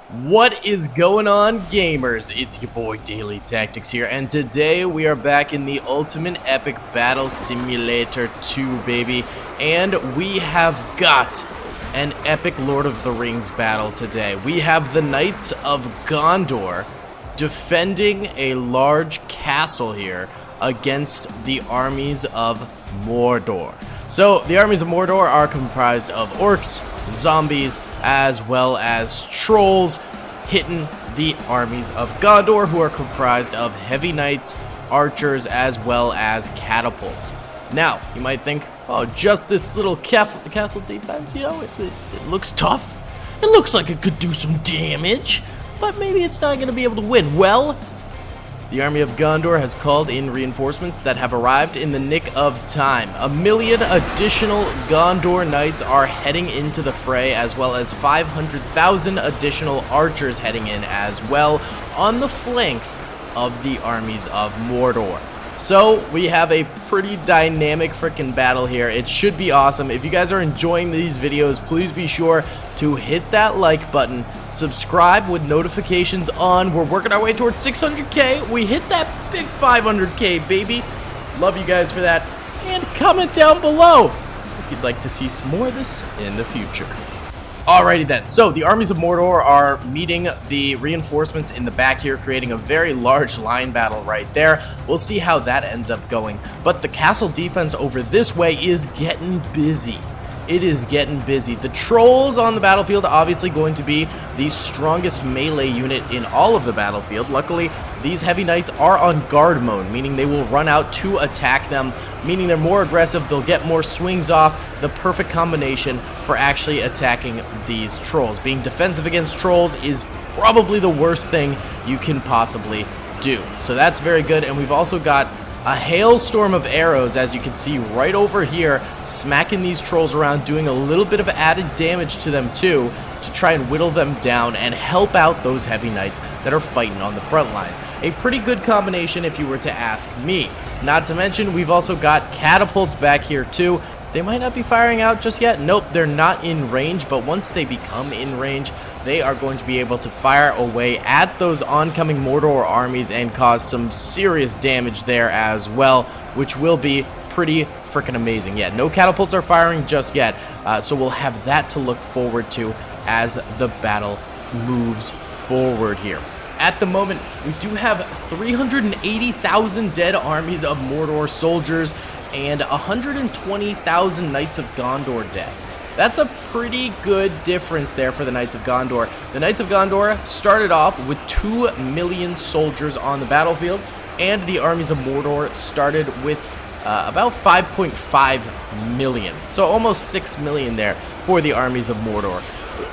What is going on, gamers? It's your boy Daily Tactics here, and today we are back in the Ultimate Epic Battle Simulator 2, baby. And we have got an epic Lord of the Rings battle today. We have the Knights of Gondor defending a large castle here against the armies of Mordor. So, the armies of Mordor are comprised of orcs, zombies, as well as trolls, hitting the armies of Gondor, who are comprised of heavy knights, archers, as well as catapults. Now, you might think, oh, just this little castle defense, you know, it looks tough. It looks like it could do some damage, but maybe it's not going to be able to win. Well, the army of Gondor has called in reinforcements that have arrived in the nick of time. 1 million additional Gondor knights are heading into the fray, as well as 500,000 additional archers heading in as well on the flanks of the armies of Mordor. So we have a pretty dynamic freaking battle here. It should be awesome. If you guys are enjoying these videos, please be sure to hit that like button, subscribe with notifications on. We're working our way towards 600k. We hit that big 500k, baby. Love you guys for that. And comment down below if you'd like to see some more of this in the future. Alrighty then, so the armies of Mordor are meeting the reinforcements in the back here, creating a very large line battle right there. We'll see how that ends up going. But the castle defense over this way is getting busy. It is getting busy. The trolls on the battlefield are obviously going to be the strongest melee unit in all of the battlefield. Luckily, these heavy knights are on guard mode, meaning they will run out to attack them, meaning they're more aggressive, they'll get more swings off. The perfect combination for actually attacking these trolls. Being defensive against trolls is probably the worst thing you can possibly do. So that's very good, and we've also got a hailstorm of arrows, as you can see right over here, smacking these trolls around, doing a little bit of added damage to them too, to try and whittle them down and help out those heavy knights that are fighting on the front lines. A pretty good combination if you were to ask me. Not to mention, we've also got catapults back here too. They might not be firing out just yet. Nope, they're not in range, but once they become in range, they are going to be able to fire away at those oncoming Mordor armies and cause some serious damage there as well, which will be pretty freaking amazing. Yeah, no catapults are firing just yet, so we'll have that to look forward to as the battle moves forward here. At the moment, we do have 380,000 dead armies of Mordor soldiers and 120,000 Knights of Gondor dead. That's a pretty good difference there for the Knights of Gondor. The Knights of Gondor started off with 2 million soldiers on the battlefield, and the armies of Mordor started with about 5.5 million. So almost 6 million there for the armies of Mordor.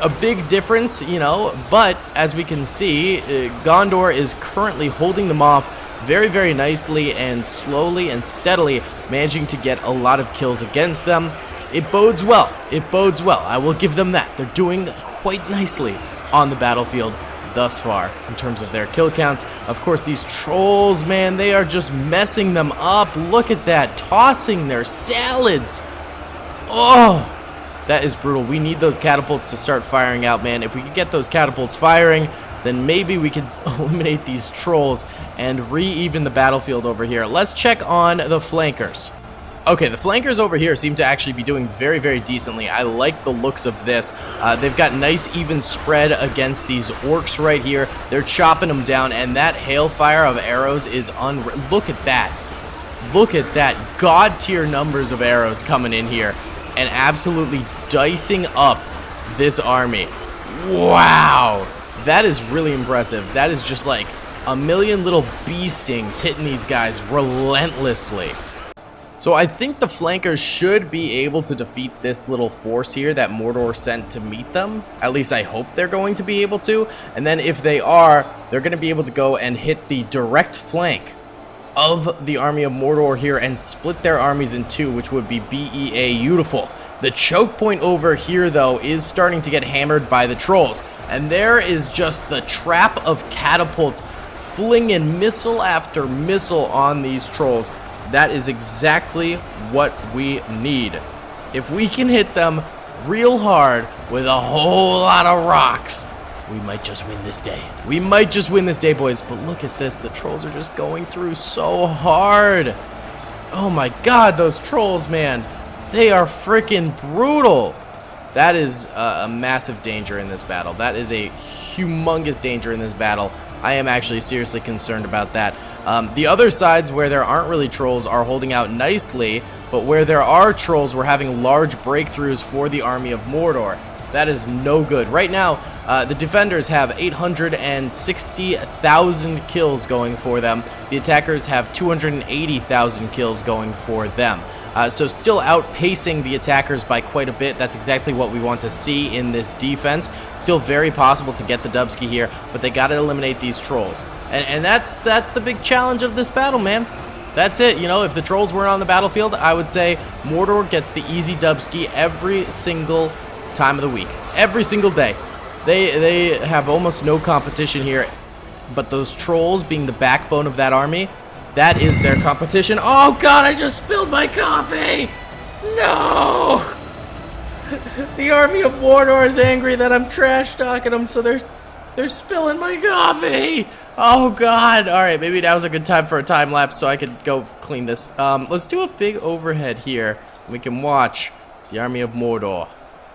A big difference, you know, but as we can see, Gondor is currently holding them off very, very nicely and slowly and steadily, managing to get a lot of kills against them. It bodes well. It bodes well. I will give them that. They're doing quite nicely on the battlefield thus far in terms of their kill counts. Of course, these trolls, man, they are just messing them up. Look at that, tossing their salads. Oh, that is brutal. We need those catapults to start firing out, man. If we could get those catapults firing, then maybe we could eliminate these trolls and re-even the battlefield over here. Let's check on the flankers. Okay, the flankers over here seem to actually be doing very, very decently. I like the looks of this. They've got nice even spread against these orcs right here. They're chopping them down, and that hailfire of arrows is unreal. Look at that. Look at that. God-tier numbers of arrows coming in here and absolutely dicing up this army. Wow. That is really impressive. That is just like a million little bee stings hitting these guys relentlessly. So I think the flankers should be able to defeat this little force here that Mordor sent to meet them. At least I hope they're going to be able to. And then if they are, they're going to be able to go and hit the direct flank of the army of Mordor here and split their armies in two, which would be beautiful. The choke point over here, though, is starting to get hammered by the trolls. And there is just the trap of catapults flinging missile after missile on these trolls. That is exactly what we need. If we can hit them real hard with a whole lot of rocks, We might just win this day. We might just win this day, boys. But look at this. The trolls are just going through so hard. Oh my god, those trolls, man. They are freaking brutal. That is a massive danger in this battle. That is a humongous danger in this battle. I am actually seriously concerned about that. The other sides where there aren't really trolls are holding out nicely, but where there are trolls, we're having large breakthroughs for the Army of Mordor. That is no good. Right now, the defenders have 860,000 kills going for them. The attackers have 280,000 kills going for them. So still outpacing the attackers by quite a bit. That's exactly what we want to see in this defense. Still very possible to get the Dubsky here, but they got to eliminate these trolls. And that's the big challenge of this battle, man. That's it. You know, if the trolls weren't on the battlefield, I would say Mordor gets the easy Dubsky every single time of the week. Every single day. They have almost no competition here, but those trolls being the backbone of that army, that is their competition. Oh god, I just spilled my coffee! No! The Army of Mordor is angry that I'm trash talking them, so they're spilling my coffee! Oh god! Alright, maybe now's a good time for a time lapse so I could go clean this. Let's do a big overhead here. We can watch the Army of Mordor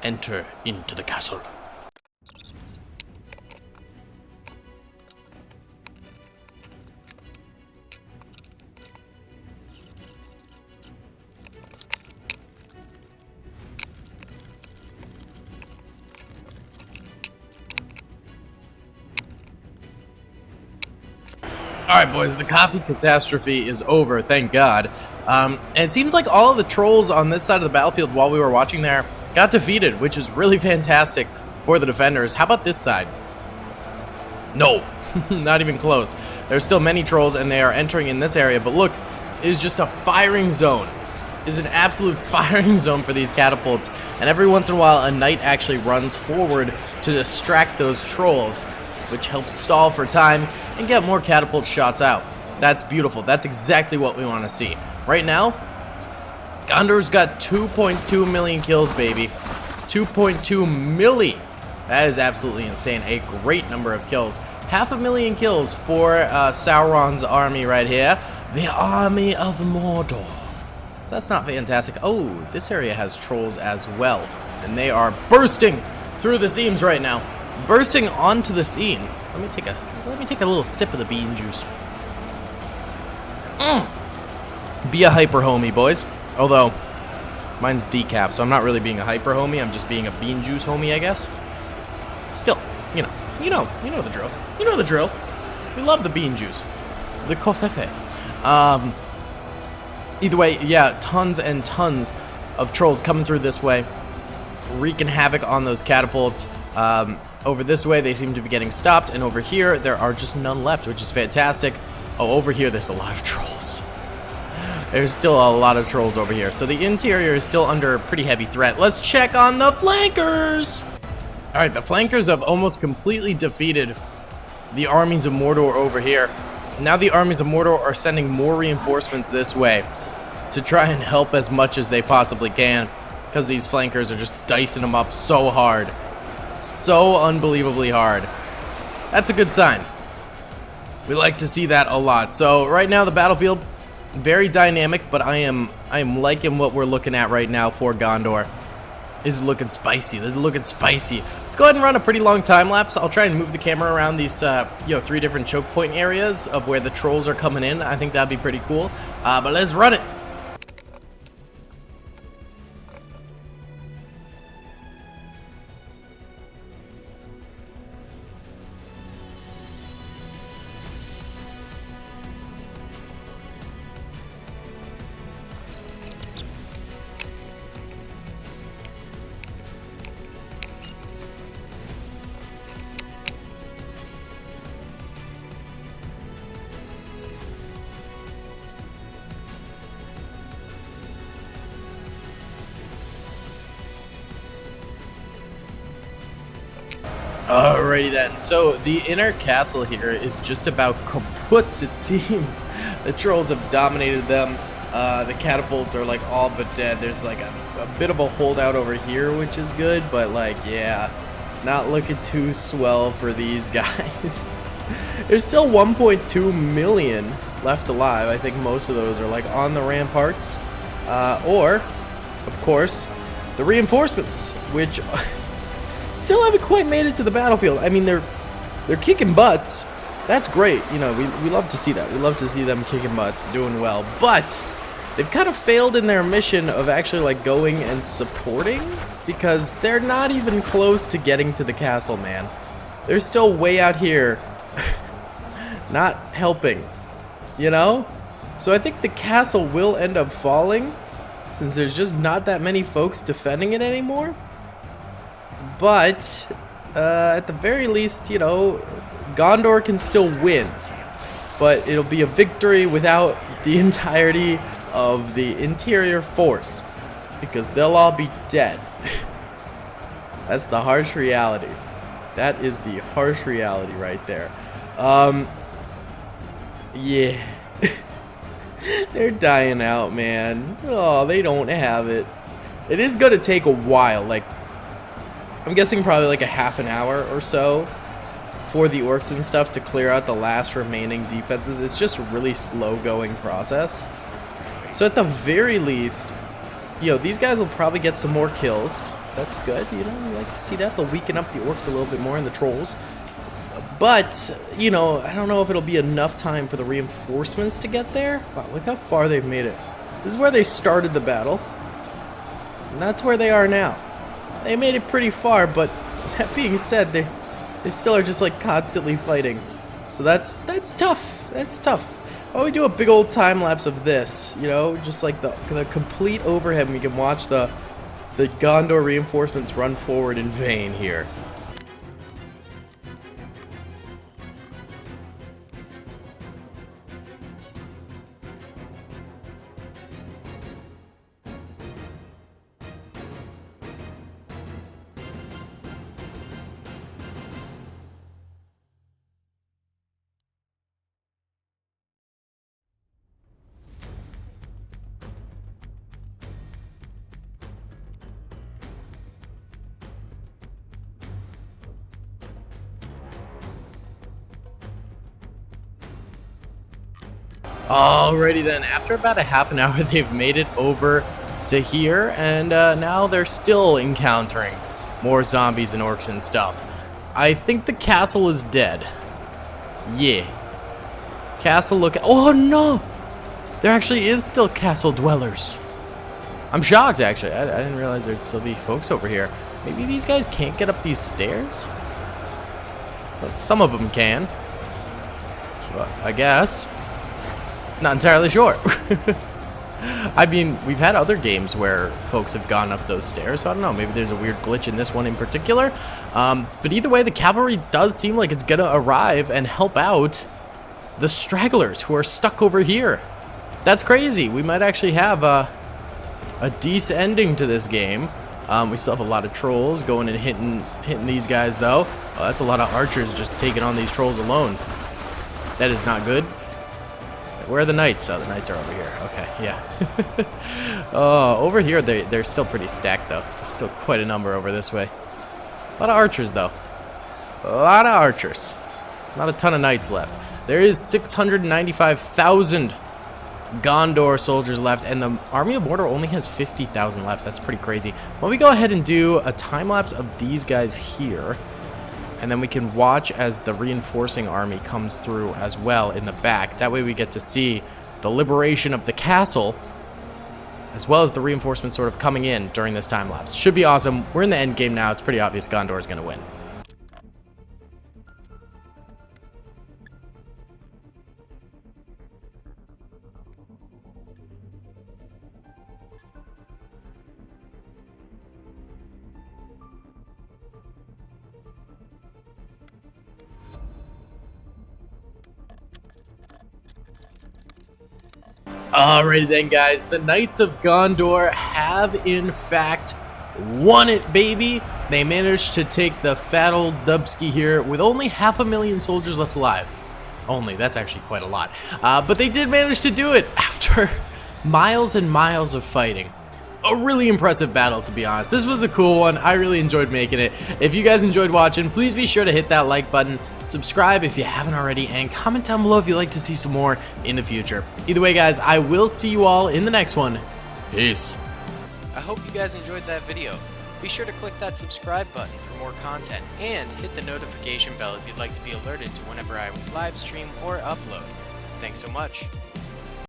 enter into the castle. Alright boys, the coffee catastrophe is over, thank god. And it seems like all of the trolls on this side of the battlefield while we were watching there got defeated, which is really fantastic for the defenders. How about this side? No, not even close. There's still many trolls and they are entering in this area, but look, it is just a firing zone. It is an absolute firing zone for these catapults, and every once in a while a knight actually runs forward to distract those trolls, which helps stall for time and get more catapult shots out. That's beautiful. That's exactly what we want to see. Right now, Gondor's got 2.2 million kills, baby. 2.2 milli. That is absolutely insane. A great number of kills. 500,000 kills for Sauron's army right here. The Army of Mordor. So that's not fantastic. Oh, this area has trolls as well. And they are bursting through the seams right now. Bursting onto the scene. Let me take a little sip of the bean juice. Be a hyper homie, boys. Although mine's decaf, so I'm not really being a hyper homie. I'm just being a bean juice homie, I guess. Still, you know the drill. You know the drill. We love the bean juice, the kofefe. Either way, yeah, tons and tons of trolls coming through this way, wreaking havoc on those catapults. Over this way, they seem to be getting stopped, and over here, there are just none left, which is fantastic. Oh, over here, there's a lot of trolls. There's still a lot of trolls over here, so the interior is still under pretty heavy threat. Let's check on the flankers! Alright, the flankers have almost completely defeated the armies of Mordor over here. Now the armies of Mordor are sending more reinforcements this way to try and help as much as they possibly can, because these flankers are just dicing them up so hard. So unbelievably hard. That's a good sign. We like to see that a lot. So right now the battlefield, very dynamic, but I am liking what we're looking at right now for Gondor. This is looking spicy. This is looking spicy. Let's go ahead and run a pretty long time lapse. I'll try and move the camera around these 3 different choke point areas of where the trolls are coming in. I think that'd be pretty cool. But let's run it. Alrighty then, so the inner castle here is just about kaput, it seems. The trolls have dominated them. The catapults are like all but dead. There's like a bit of a holdout over here, which is good, but like, yeah, Not looking too swell for these guys. There's still 1.2 million left alive. I think most of those are like on the ramparts. Or, of course, the reinforcements, which still haven't quite made it to the battlefield. I mean, they're kicking butts. That's great. You know, we love to see that. We love to see them kicking butts, doing well. But they've kind of failed in their mission of actually like going and supporting, because they're not even close to getting to the castle, man. They're still way out here not helping, you know? So I think the castle will end up falling, since there's just not that many folks defending it anymore. But at the very least, you know, Gondor can still win, but it'll be a victory without the entirety of the interior force, because they'll all be dead. That's the harsh reality. That is the harsh reality right there. Yeah. They're dying out, man. Oh, they don't have it. It is going to take a while. Like, I'm guessing probably like a half an hour or so for the orcs and stuff to clear out the last remaining defenses. It's just a really slow going process. So at the very least, you know, these guys will probably get some more kills. That's good, you know, we like to see that. They'll weaken up the orcs a little bit more and the trolls. But, you know, I don't know if it'll be enough time for the reinforcements to get there. Wow, look how far they've made it. This is where they started the battle. And that's where they are now. They made it pretty far, but that being said, they still are just like constantly fighting. So that's tough. That's tough. Why don't we do a big old time lapse of this, you know, just like the complete overhead, and we can watch the Gondor reinforcements run forward in vain here. Alrighty then, after about a half an hour, they've made it over to here, and now they're still encountering more zombies and orcs and stuff. I think the castle is dead. Yeah. Castle look. Oh no! There actually is still castle dwellers. I'm shocked, actually. I didn't realize there'd still be folks over here. Maybe these guys can't get up these stairs? Well, some of them can. But I guess. Not entirely sure. I mean, we've had other games where folks have gone up those stairs, so I don't know, maybe there's a weird glitch in this one in particular. But either way, the cavalry does seem like it's gonna arrive and help out the stragglers who are stuck over here. That's crazy. We might actually have a decent ending to this game. We still have a lot of trolls going and hitting these guys, though. Oh, that's a lot of archers just taking on these trolls alone. That is not good. Where are the knights? Oh, the knights are over here. Okay, yeah. Oh, over here, they're still pretty stacked, though. Still quite a number over this way. A lot of archers, though. A lot of archers. Not a ton of knights left. There is 695,000 Gondor soldiers left, and the Army of Mordor only has 50,000 left. That's pretty crazy. Why don't we go ahead and do a time-lapse of these guys here, and then we can watch as the reinforcing army comes through as well in the back. That way we get to see the liberation of the castle, as well as the reinforcements sort of coming in during this time lapse. Should be awesome. We're in the end game now. It's pretty obvious Gondor is going to win. Alrighty then, guys, the Knights of Gondor have in fact won it, baby. They managed to take the fat old Dubsky here with only 500,000 soldiers left alive. Only, that's actually quite a lot. But they did manage to do it after miles and miles of fighting. a really impressive battle, to be honest. This was a cool one. I really enjoyed making it. If you guys enjoyed watching, please be sure to hit that like button, subscribe if you haven't already, and comment down below if you'd like to see some more in the future. Either way, guys, I will see you all in the next one. Peace. I hope you guys enjoyed that video. Be sure to click that subscribe button for more content, and hit the notification bell if you'd like to be alerted to whenever I live stream or upload. Thanks so much.